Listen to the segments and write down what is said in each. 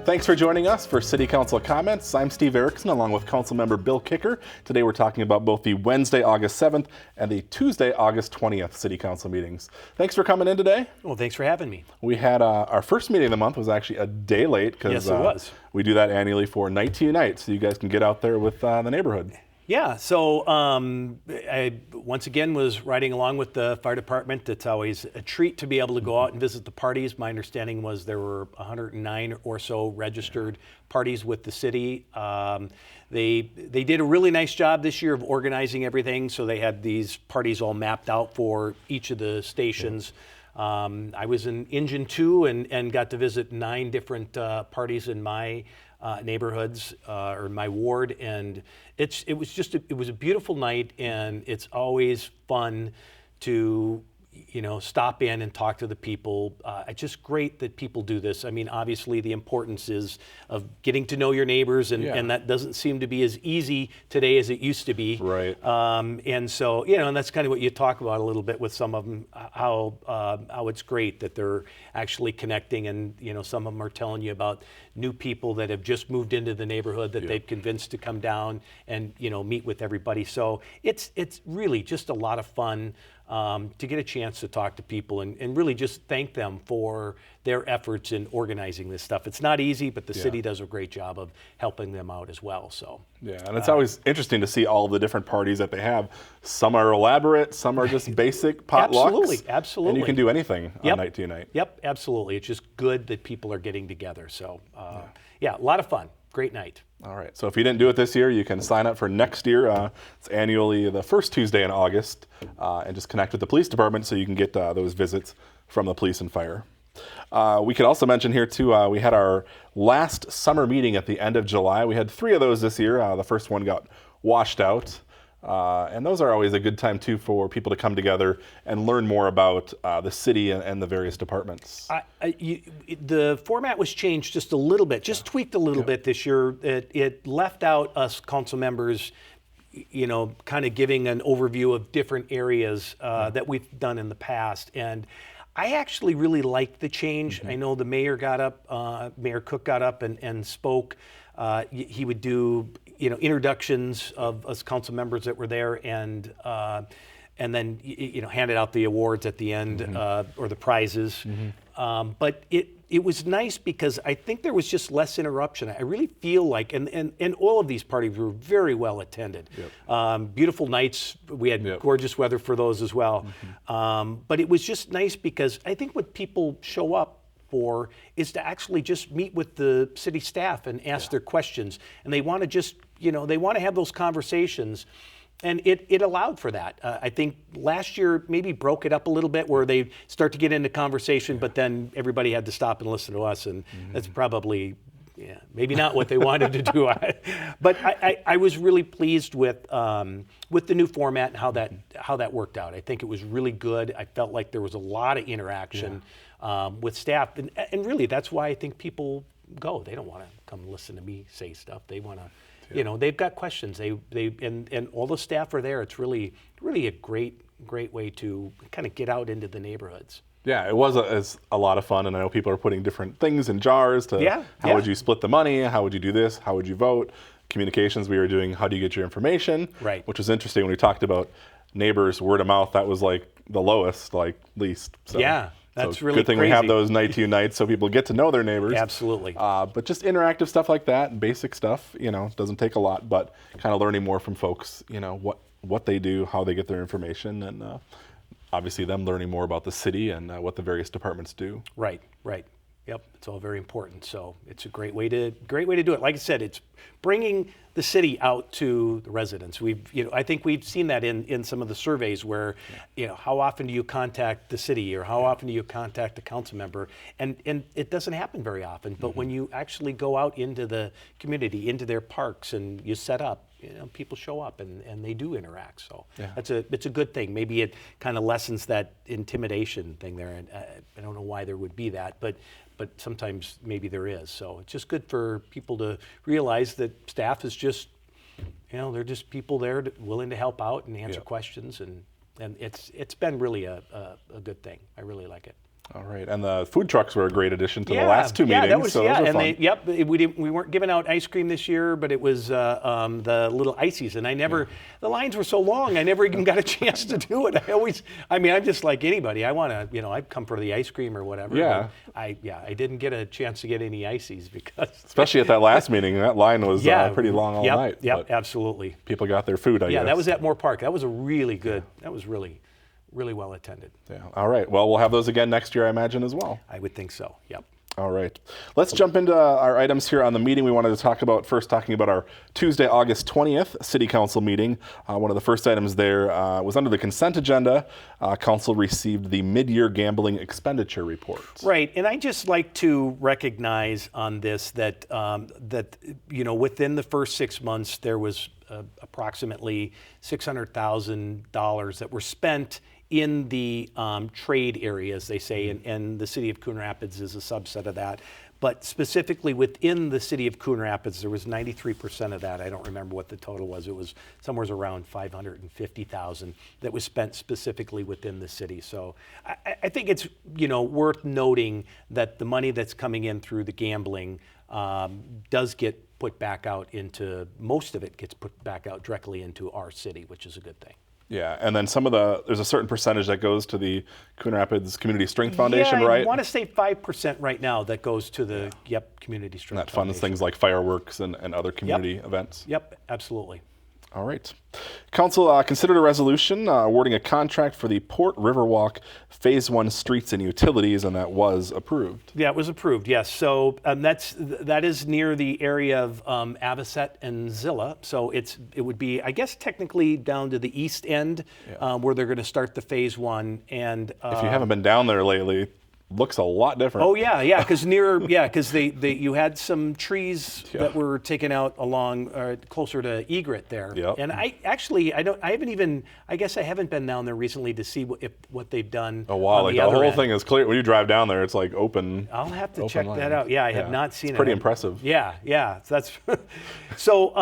Thanks for joining us for City Council Comments. I'm Steve Erickson along with Councilmember Bill Kicker. Today we're talking about both the Wednesday, August 7th and the Tuesday, August 20th City Council meetings. Thanks for coming in today. Well, thanks for having me. We had our first meeting of the month was actually a day late because Yes, it was. We do that annually for Night to Unite, so you guys can get out there with the neighborhood. Yeah, so I once again was riding along with the fire department. It's always a treat to be able to go out and visit the parties. My understanding was there were 109 or so registered parties with the city. They did a really nice job this year of organizing everything, so they had these parties all mapped out for each of the stations. I was in Engine 2 and got to visit 9 different parties in my neighborhoods or my ward, and it was a beautiful night, and it's always fun to stop in and talk to the people. It's just great that people do this. I mean, obviously the importance is of getting to know your neighbors, and that doesn't seem to be as easy today as it used to be. Right. And so, and that's kind of what you talk about a little bit with some of them, how it's great that they're actually connecting, and some of them are telling you about new people that have just moved into the neighborhood that they've convinced to come down and meet with everybody. So it's really just a lot of fun to get a chance to talk to people and really just thank them for their efforts in organizing this stuff. It's not easy, but the city does a great job of helping them out as well. So yeah, and it's always interesting to see all the different parties that they have. Some are elaborate, some are just basic potlucks. Absolutely. And you can do anything on Night to Unite. Yep, absolutely. It's just good that people are getting together. So a lot of fun. Great night. All right, so if you didn't do it this year, you can sign up for next year. It's annually the first Tuesday in August, and just connect with the police department so you can get those visits from the police and fire. We could also mention here too, we had our last summer meeting at the end of July. We had 3 of those this year. The first one got washed out. And those are always a good time too for people to come together and learn more about the city and the various departments. The format was changed just a little bit, tweaked a little bit this year. It left out us council members, kind of giving an overview of different areas that we've done in the past. And I actually really liked the change. I know the mayor got up, Mayor Cook got up and spoke. He would do introductions of us council members that were there, and then handed out the awards at the end, or the prizes. But it was nice because I think there was just less interruption. I really feel like, and all of these parties were very well attended. Beautiful nights. We had gorgeous weather for those as well. But it was just nice because I think what people show up for is to actually just meet with the city staff and ask their questions, and they want to just they want to have those conversations, and it allowed for that. I think last year maybe broke it up a little bit where they start to get into conversation, but then everybody had to stop and listen to us, and that's probably maybe not what they wanted to do. But I was really pleased with the new format and how that worked out. I think it was really good. I felt like there was a lot of interaction with staff, and really that's why I think people go. They don't want to come listen to me say stuff. They want to, they've got questions. And all the staff are there. It's really a great way to kind of get out into the neighborhoods. Yeah, it was a lot of fun, and I know people are putting different things in jars to how would you split the money, how would you do this, how would you vote. Communications, we were doing how do you get your information, which was interesting when we talked about neighbors, word of mouth. That was like the lowest, least. So, that's really good thing crazy. We have those Night to Unite so people get to know their neighbors. Absolutely. But just interactive stuff like that, and basic stuff, doesn't take a lot, but kind of learning more from folks, what they do, how they get their information, and obviously them learning more about the city and what the various departments do. Right. Yep, it's all very important. So it's a great way to do it. Like I said, it's bringing the city out to the residents. I think we've seen that in some of the surveys where, how often do you contact the city, or how often do you contact a council member? And it doesn't happen very often. But when you actually go out into the community, into their parks, and you set up, people show up and they do interact. So it's a good thing. Maybe it kind of lessens that intimidation thing there. And I don't know why there would be that, but sometimes maybe there is. So it's just good for people to realize that staff is just, they're just people there willing to help out and answer questions, and it's been really a good thing. I really like it. All right, and the food trucks were a great addition to the last two meetings. That was, so those were fun. we weren't giving out ice cream this year, but it was the little ices, and the lines were so long, I never even got a chance to do it. I'm just like anybody. I want to, I'd come for the ice cream or whatever. Yeah. I didn't get a chance to get any ices because. Especially at that last meeting, that line was pretty long all night. Yep, absolutely. People got their food, I guess. Yeah, that was at Moore Park. That was a really good. That was really well attended. Yeah. All right. Well, we'll have those again next year, I imagine, as well. I would think so. Yep. All right. Let's jump into our items here on the meeting. We wanted to talk about our Tuesday, August 20th City Council meeting. One of the first items there was under the consent agenda. Council received the mid-year gambling expenditure report. Right. And I just like to recognize on this that, within the first 6 months, there was approximately $600,000 that were spent in the trade areas, they say, and the city of Coon Rapids is a subset of that. But specifically within the city of Coon Rapids, there was 93% of that. I don't remember what the total was. It was somewhere around $550,000 that was spent specifically within the city. So I think it's worth noting that the money that's coming in through the gambling does get put back out into, most of it gets put back out directly into our city, which is a good thing. Yeah, and then there's a certain percentage that goes to the Coon Rapids Community Strength Foundation, right? I want to say 5% right now that goes to the Community Strength Foundation. That funds things like fireworks and other community events. Yep, absolutely. All right. Council considered a resolution awarding a contract for the Port Riverwalk Phase 1 streets and utilities, and that was approved. Yeah, it was approved, yes. So that is near the area of Avocet and Zilla. So it would be, I guess, technically down to the east end where they're going to start the Phase 1. And if you haven't been down there lately, looks a lot different. Oh yeah, because you had some trees that were taken out along closer to Egret there. Yep. And I guess I haven't been down there recently to see what they've done. Oh wow, on the whole thing is clear. When you drive down there, it's like open. I'll have to check that out. Yeah, I have not seen it. It's pretty impressive. Yeah. That's so.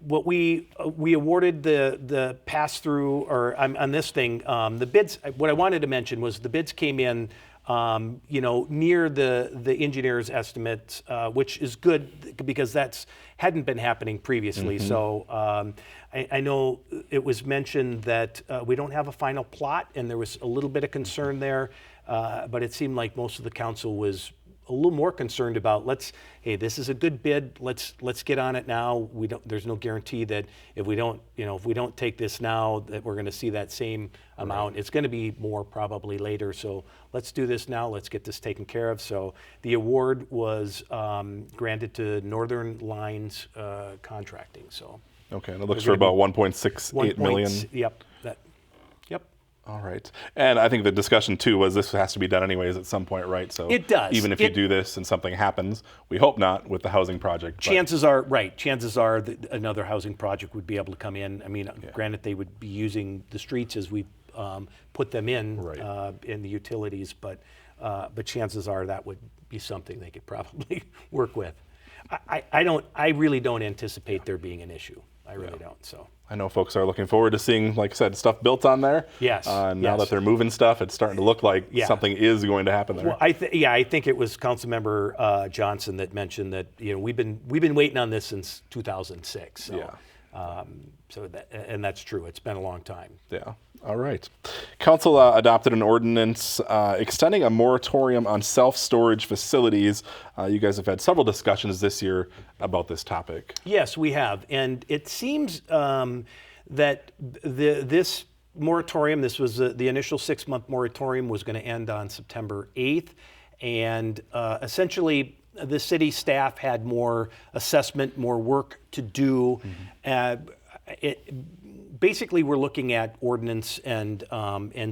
What we awarded the pass through on this thing. The bids. What I wanted to mention was the bids came in, near the engineer's estimates, which is good because hadn't been happening previously. So I know it was mentioned that we don't have a final plot, and there was a little bit of concern there, but it seemed like most of the council was a little more concerned about this is a good bid. Let's get on it now. There's no guarantee that if we don't take this now that we're going to see that same amount. It's going to be more probably later. So let's do this now. Let's get this taken care of. So the award was granted to Northern Lines Contracting. So okay, and it looks for about 1.68 million. Yep. All right. And I think the discussion, too, was this has to be done anyways at some point, right? So it does. Even if you do this and something happens, we hope not with the housing project. Chances are that another housing project would be able to come in. I mean, granted, they would be using the streets as we put them in the utilities, but chances are that would be something they could probably work with. I really don't anticipate there being an issue. I really don't. So I know folks are looking forward to seeing, like I said, stuff built on there. Yes. Now that they're moving stuff, it's starting to look like something is going to happen there. Well, I think it was Councilmember Johnson that mentioned that we've been waiting on this since 2006. So, and that's true. It's been a long time. Yeah. All right. Council adopted an ordinance extending a moratorium on self-storage facilities. You guys have had several discussions this year about this topic. Yes, we have. And it seems that this moratorium, this was the initial 6-month moratorium, was going to end on September 8th. And essentially, the city staff had more assessment, more work to do. Basically, we're looking at ordinance and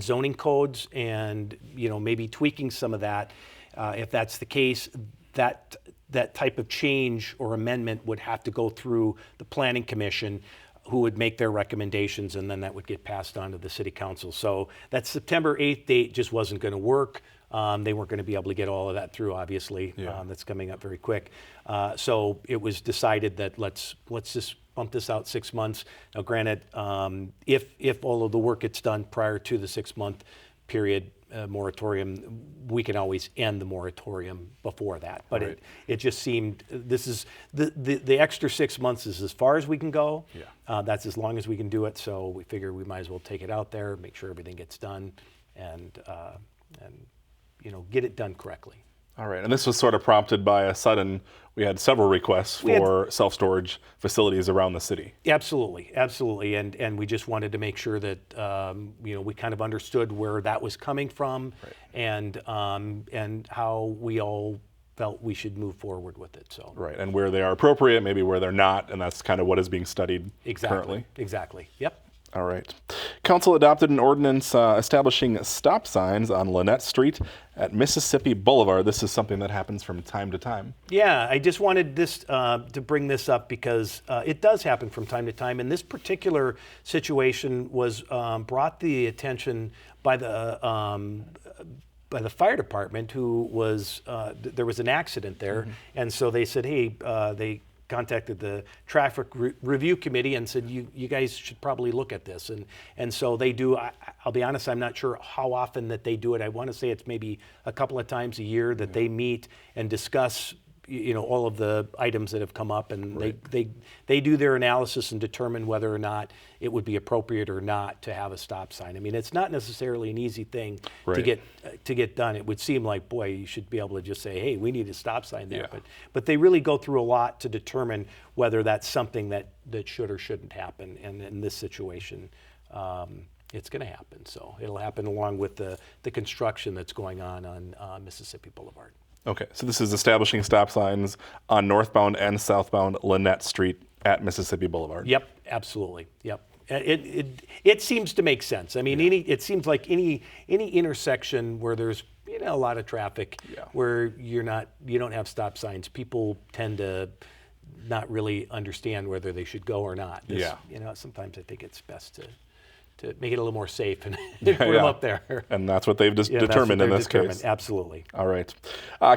zoning codes, and maybe tweaking some of that. If that's the case, that type of change or amendment would have to go through the Planning Commission, who would make their recommendations, and then that would get passed on to the City Council. So that September 8th date just wasn't going to work. They weren't going to be able to get all of that through, obviously. That's coming up very quick. So it was decided that let's just bump this out 6 months. Now, granted, if all of the work gets done prior to the 6-month period moratorium, we can always end the moratorium before that. But it just seemed, this is, the extra 6 months is as far as we can go. Yeah. That's as long as we can do it. So we figure we might as well take it out there, make sure everything gets done, and get it done correctly. All right, and this was sort of prompted by we had several requests for self-storage facilities around the city. Absolutely, and we just wanted to make sure that we kind of understood where that was coming from, and how we all felt we should move forward with it. So right, and where they are appropriate, maybe where they're not, and that's kind of what is being studied currently. Exactly. Yep. All right. Council adopted an ordinance establishing stop signs on Lynette Street at Mississippi Boulevard. This is something that happens from time to time. Yeah, I just wanted this to bring this up because it does happen from time to time. And this particular situation was brought to the attention by the fire department, who was there was an accident there, and so they said, hey, they contacted the traffic review committee and said, you guys should probably look at this. And so they do. I'll be honest, I'm not sure how often that they do it. I want to say it's maybe a couple of times a year that they meet and discuss all of the items that have come up, and they do their analysis and determine whether or not it would be appropriate or not to have a stop sign. I mean, it's not necessarily an easy thing to get done. It would seem like, boy, you should be able to just say, hey, we need a stop sign there. Yeah. But they really go through a lot to determine whether that's something that should or shouldn't happen. And in this situation, it's going to happen. So it'll happen along with the construction that's going on Mississippi Boulevard. Okay, so this is establishing stop signs on northbound and southbound Lynette Street at Mississippi Boulevard. Yep, absolutely. Yep. It seems to make sense. I mean, it seems like any intersection where there's a lot of traffic, where you don't have stop signs, people tend to not really understand whether they should go or not. Sometimes I think it's best to make it a little more safe and put them up there. And that's what they've determined in this case. Absolutely. All right.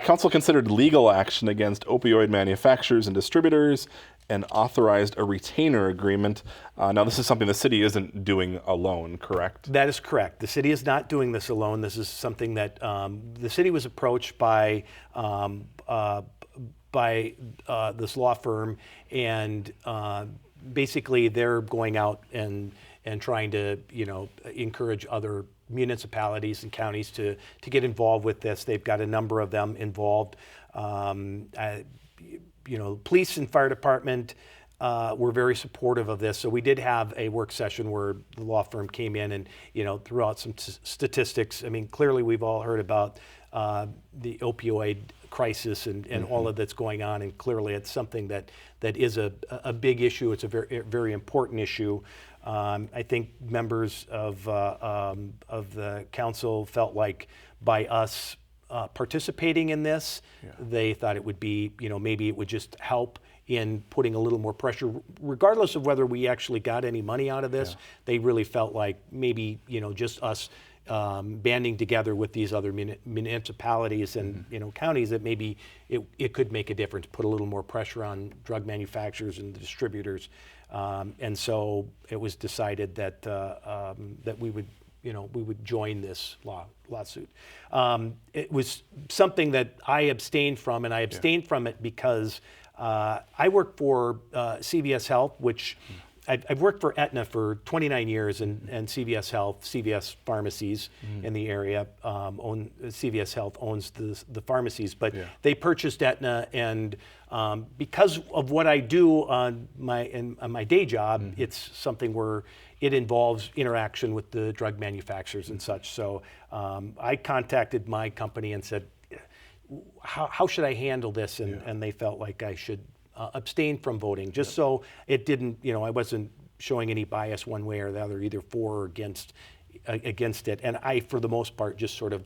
Council considered legal action against opioid manufacturers and distributors and authorized a retainer agreement. Now, this is something the city isn't doing alone, correct? That is correct. The city is not doing this alone. This is something that the city was approached by this law firm, and basically they're going out and trying to encourage other municipalities and counties to get involved with this. They've got a number of them involved. Police and fire department were very supportive of this. So we did have a work session where the law firm came in and threw out some statistics. I mean, clearly we've all heard about the opioid crisis and all of that's going on, and clearly it's something that is a big issue. It's a very important issue. I think members of the council felt like by us participating in this, they thought it would be, maybe it would just help in putting a little more pressure, regardless of whether we actually got any money out of this. They really felt like maybe, just us banding together with these other municipalities and counties, that maybe it could make a difference, put a little more pressure on drug manufacturers and the distributors. And so it was decided that we would join this lawsuit. It was something that I abstained from, and I abstained from it because I work for CVS Health, which I've worked for Aetna for 29 years, and CVS Health, CVS pharmacies in the area, CVS Health owns the pharmacies, but they purchased Aetna, and because of what I do on my day job, it's something where it involves interaction with the drug manufacturers and such. So I contacted my company and said, how should I handle this? And they felt like I should abstain from voting, just so it didn't, I wasn't showing any bias one way or the other, either for or against it. And I, for the most part, just sort of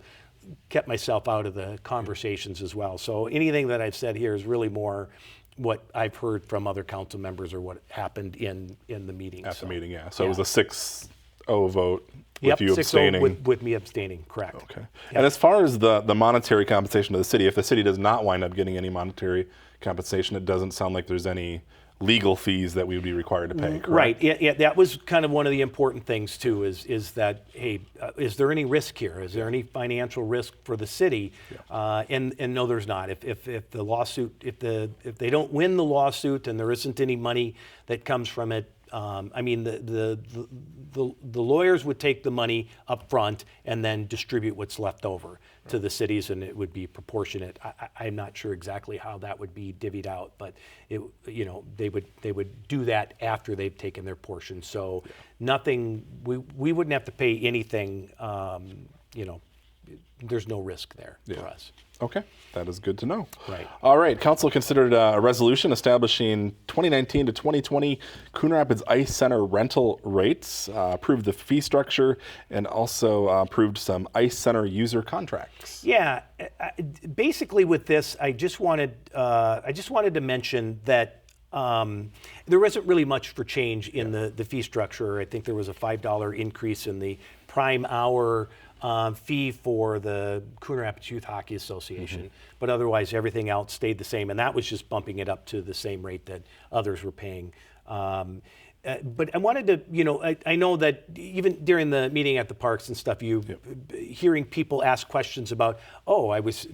kept myself out of the conversations as well. So anything that I've said here is really more what I've heard from other council members or what happened in the meeting. At the meeting, So it was a 6-0 vote with you 6-0 abstaining. with me abstaining, correct. Okay. Yep. And as far as the monetary compensation to the city, if the city does not wind up getting any monetary compensation, it doesn't sound like there's any legal fees that we would be required to pay, correct? Right. Yeah, that was kind of one of the important things too. Is that, hey, is there any risk here? Is there any financial risk for the city? And no, there's not. If the lawsuit, if they don't win the lawsuit and there isn't any money that comes from it, I mean, the lawyers would take the money up front and then distribute what's left over to the cities, and it would be proportionate. I'm not sure exactly how that would be divvied out, but they would do that after they've taken their portion. So nothing, we wouldn't have to pay anything. There's no risk there for us. Okay, that is good to know. Right. All right, Council considered a resolution establishing 2019 to 2020 Coon Rapids Ice Center rental rates, approved the fee structure, and also approved some Ice Center user contracts. Yeah, basically with this, I just wanted to mention that there isn't really much for change in the fee structure. I think there was a $5 increase in the prime hour fee for the Coon Rapids Youth Hockey Association, but otherwise everything else stayed the same, and that was just bumping it up to the same rate that others were paying. But I wanted to, I know that even during the meeting at the parks and stuff, hearing people ask questions about, I was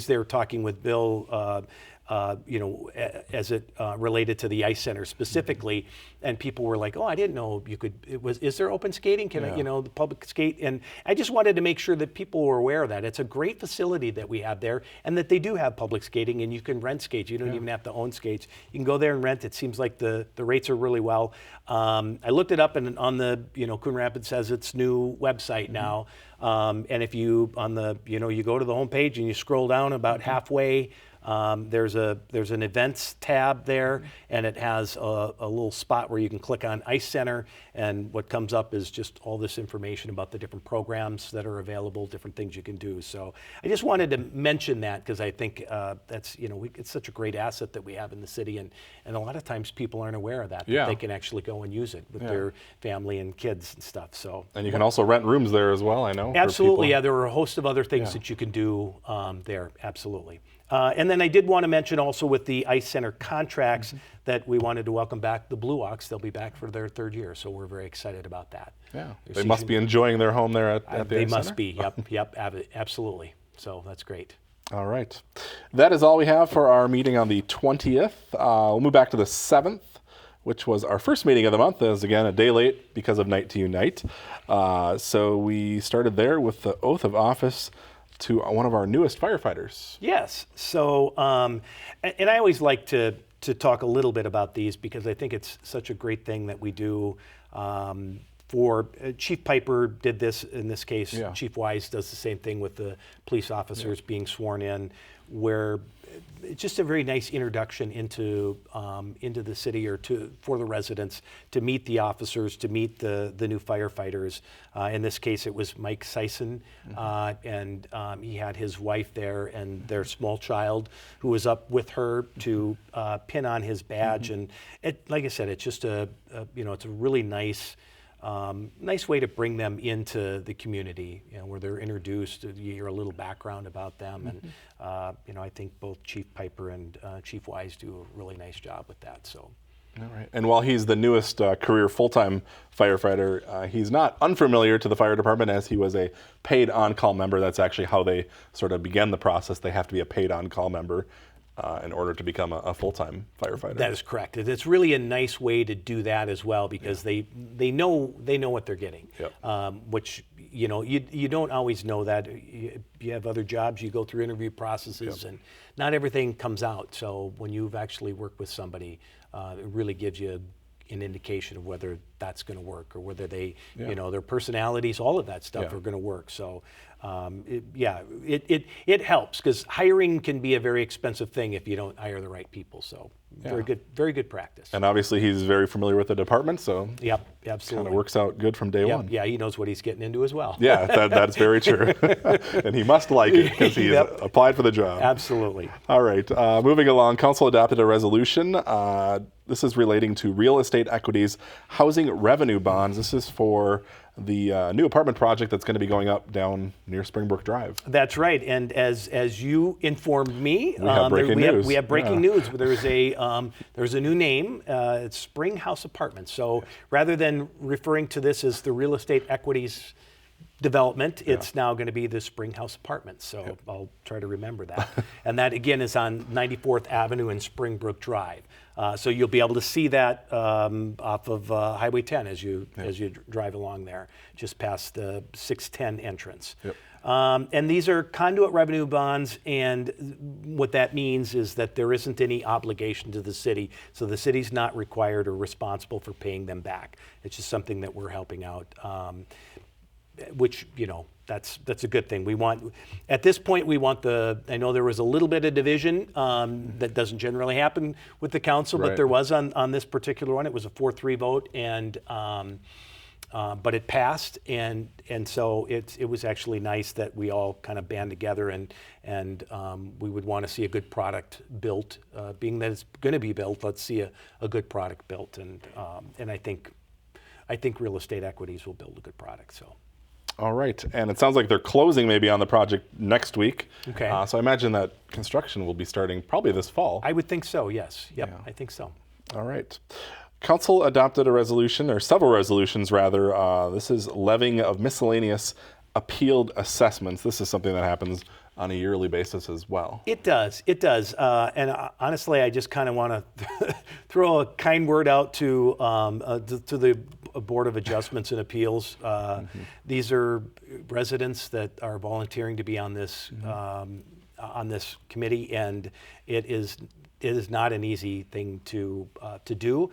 there talking with Bill, as it related to the ice center specifically, and people were like, I didn't know you could, is there open skating? Can I, the public skate? And I just wanted to make sure that people were aware of that. It's a great facility that we have there, and that they do have public skating, and you can rent skates. You don't even have to own skates. You can go there and rent. It seems like the rates are really well. I looked it up, and on the, Coon Rapids has its new website now. And if you, you go to the homepage and you scroll down about halfway, there's an events tab there, and it has a little spot where you can click on Ice Center, and what comes up is just all this information about the different programs that are available, different things you can do. So I just wanted to mention that because I think that's, it's such a great asset that we have in the city, and a lot of times people aren't aware of that they can actually go and use it with their family and kids and stuff. So, and you can also rent rooms there as well, I know. Absolutely, yeah. There are a host of other things that you can do there, absolutely. And then I did want to mention also with the Ice Center contracts that we wanted to welcome back the Blue Ox. They'll be back for their third year, so we're very excited about that. Yeah, they must be enjoying their home there at the Ice Center. They must be, yep, absolutely. So that's great. All right. That is all we have for our meeting on the 20th. We'll move back to the 7th, which was our first meeting of the month. As again, a day late because of Night to Unite. So we started there with the oath of office to one of our newest firefighters. Yes. So, and I always like to talk a little bit about these because I think it's such a great thing that we do. For Chief Piper did this in this case. Yeah. Chief Wise does the same thing with the police officers being sworn in, where it's just a very nice introduction into the city or for the residents to meet the officers, to meet the new firefighters. In this case, it was Mike Sison, and he had his wife there and their small child who was up with her to pin on his badge. And like I said, it's just it's a really nice way to bring them into the community, where they're introduced. You hear a little background about them, and I think both Chief Piper and Chief Wise do a really nice job with that. So, all right. And while he's the newest career full-time firefighter, he's not unfamiliar to the fire department, as he was a paid on-call member. That's actually how they sort of began the process. They have to be a paid on-call member in order to become a full-time firefighter. That is correct. It's really a nice way to do that as well, because they know what they're getting. Yep. Which you don't always know that. You have other jobs, you go through interview processes, and not everything comes out. So when you've actually worked with somebody, it really gives you an indication of whether that's going to work, or whether they, their personalities, all of that stuff are going to work. So, it helps, because hiring can be a very expensive thing if you don't hire the right people. So, very good practice. And obviously, he's very familiar with the department, so yep, absolutely, kind of works out good from day one. Yeah, he knows what he's getting into as well. Yeah, that's very true, and he must like it because he's applied for the job. Absolutely. All right, moving along, Council adopted a resolution. This is relating to real estate equities, housing revenue bonds. This is for the new apartment project that's going to be going up down near Springbrook Drive. That's right. And as you informed me, We have breaking news. We have breaking Yeah. news. There's a new name. It's Spring House Apartments. So rather than referring to this as the real estate equities development, it's now going to be the Spring House Apartments. So I'll try to remember that. And that again is on 94th Avenue and Springbrook Drive. So you'll be able to see that off of Highway 10 as you drive along there, just past the 610 entrance. Yep. And these are conduit revenue bonds, and what that means is that there isn't any obligation to the city, so the city's not required or responsible for paying them back. It's just something that we're helping out, which, that's a good thing. We want, at this point, I know there was a little bit of division that doesn't generally happen with the council, but there was on this particular one. It was a 4-3 vote, and but it passed, and so it was actually nice that we all kind of band together, and we would want to see a good product built. Being that it's going to be built, let's see a good product built, and I think real estate equities will build a good product. So. All right, and it sounds like they're closing maybe on the project next week. Okay. So I imagine that construction will be starting probably this fall. I would think so, yes. Yep, Yeah. I think so. All right. Council adopted a resolution, or several resolutions rather. This is levying of miscellaneous appealed assessments. This is something that happens on a yearly basis as well. It does. And honestly, I just kind of want to throw a kind word out to the Board of Adjustments and Appeals. These are residents that are volunteering to be on this committee, and it is not an easy thing to do.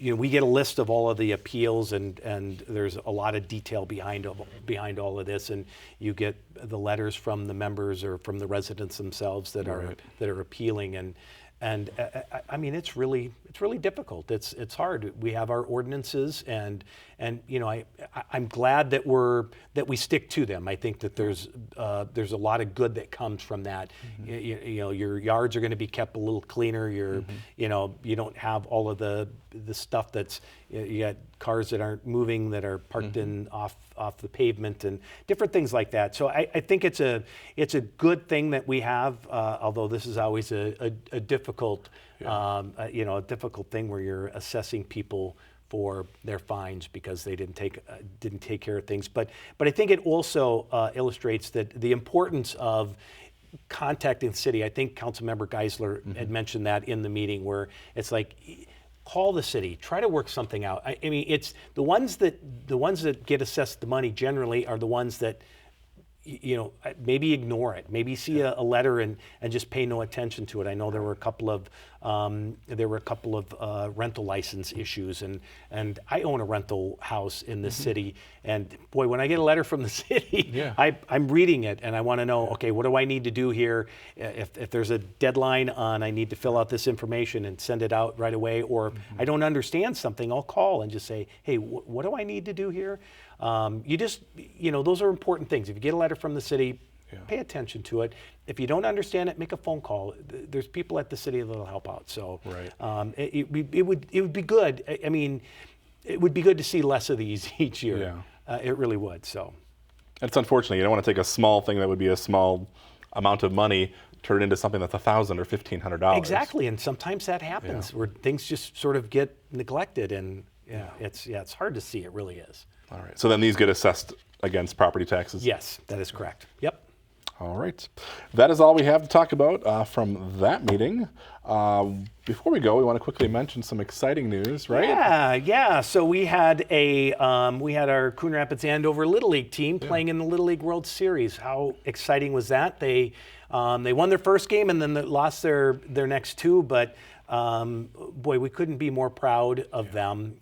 We get a list of all of the appeals, and there's a lot of detail behind all of this, and you get the letters from the members or from the residents themselves that are appealing, and I mean it's really difficult. It's hard. We have our ordinances, and I'm glad that we stick to them. I think that there's a lot of good that comes from that. Your yards are going to be kept a little cleaner. You don't have all of the stuff that's you got cars that aren't moving, that are parked in off the pavement, and different things like that. So I think it's a good thing that we have, although this is always a difficult a difficult thing where you're assessing people for their fines because they didn't take care of things. But I think it also illustrates that the importance of contacting the city. I think Councilmember Geisler had mentioned that in the meeting, where it's like, call the city, try to work something out. I mean, it's the ones that get assessed the money generally are the ones that maybe ignore it, maybe see a letter and just pay no attention to it. I know there were a couple of rental license issues, and I own a rental house in the city, and boy, when I get a letter from the city, I'm reading it and I want to know, okay, what do I need to do here? If there's a deadline on, I need to fill out this information and send it out right away, or I don't understand something, I'll call and just say, hey, what do I need to do here? Those are important things. If you get a letter from the city, pay attention to it. If you don't understand it, make a phone call. There's people at the city that'll help out. So it would be good. I mean, it would be good to see less of these each year. It really would. So it's unfortunate. You don't want to take a small thing that would be a small amount of money, turn it into something that's $1,000 or $1,500. Exactly, and sometimes that happens where things just sort of get neglected, and it's hard to see. It really is. All right. So then these get assessed against property taxes? Yes, that is correct. Yep. All right. That is all we have to talk about from that meeting. Before we go, we want to quickly mention some exciting news, right? Yeah. So we had our Coon Rapids Andover Little League team playing in the Little League World Series. How exciting was that? They won their first game and then they lost their next two, but boy, we couldn't be more proud of them.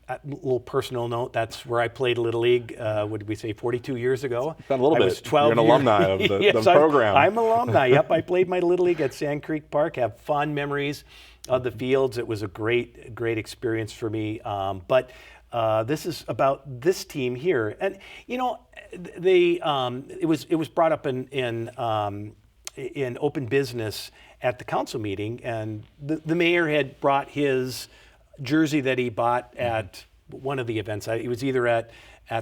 A little personal note, that's where I played Little League, what did we say, 42 years ago? Been a little bit. I was 12 You're an alumni of the program. I'm alumni, yep. I played my Little League at Sand Creek Park, have fond memories of the fields. It was a great experience for me. But this is about this team here. And, it was brought up in open business at the council meeting, and the mayor had brought his jersey that he bought at one of the events. It was either at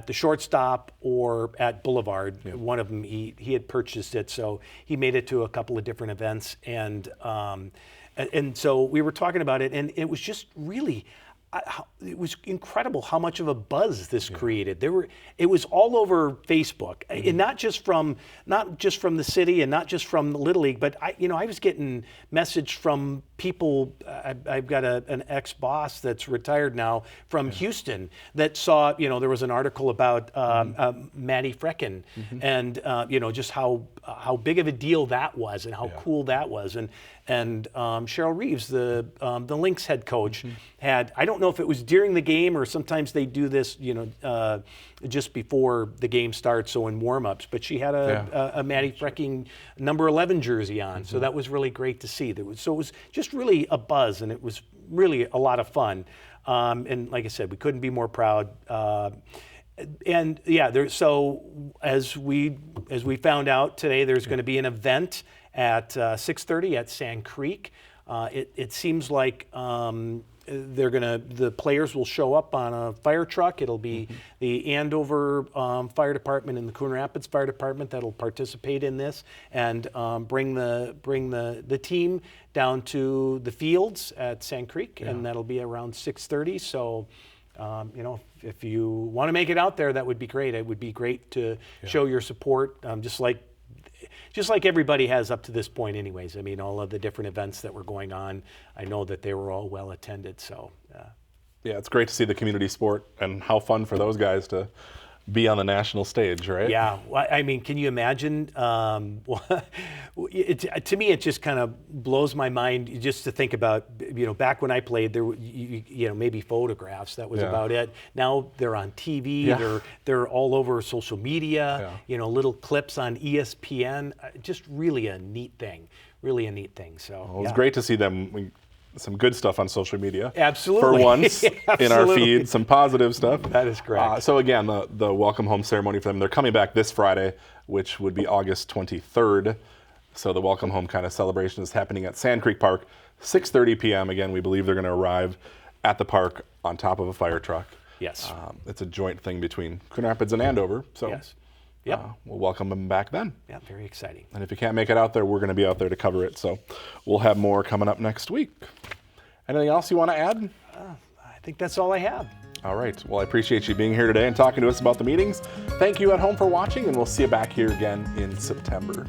the Shortstop or at Boulevard. One of them, he had purchased it, so he made it to a couple of different events, and so we were talking about it, and it was just really. It was incredible how much of a buzz this created. It was all over Facebook, and not just from the city and not just from the Little League, but I was getting message from people. I've got an ex-boss that's retired now from Houston that saw, there was an article about Maddie Frecken, and just how big of a deal that was and how cool that was, and Cheryl Reeves, the Lynx head coach, had, I don't know if it was during the game or sometimes they do this, just before the game starts, so in warm-ups, but she had a Maddie Frecken number 11 jersey on, so that was really great to see. So it was just really a buzz, and it was really a lot of fun. And like I said, we couldn't be more proud. And so as we found out today, there's going to be an event at 6:30 at Sand Creek. It seems like the players will show up on a fire truck. It'll be the Andover Fire Department and the Coon Rapids Fire Department that'll participate in this, and bring the team down to the fields at Sand Creek, and that'll be around 6:30. So, if you want to make it out there, that would be great. It would be great to show your support, just like everybody has up to this point anyways. I mean, all of the different events that were going on, I know that they were all well attended, so. Yeah, it's great to see the community sport and how fun for those guys to be on the national stage, right? Yeah, well, I mean, can you imagine? To me, it just kind of blows my mind just to think about, back when I played, there were, maybe photographs, that was about it. Now they're on TV, they're all over social media, little clips on ESPN, just really a neat thing, so. Well, it was great to see them. Some good stuff on social media. Absolutely. For once in our feed, some positive stuff. That is correct. So again, the welcome home ceremony for them, they're coming back this Friday, which would be August 23rd. So the welcome home kind of celebration is happening at Sand Creek Park, 6:30 p.m. Again, we believe they're going to arrive at the park on top of a fire truck. Yes. It's a joint thing between Coon Rapids and Andover. So yes. Yep. We'll welcome them back then. Yeah, very exciting. And if you can't make it out there, we're going to be out there to cover it. So we'll have more coming up next week. Anything else you want to add? I think that's all I have. All right. Well, I appreciate you being here today and talking to us about the meetings. Thank you at home for watching, and we'll see you back here again in September.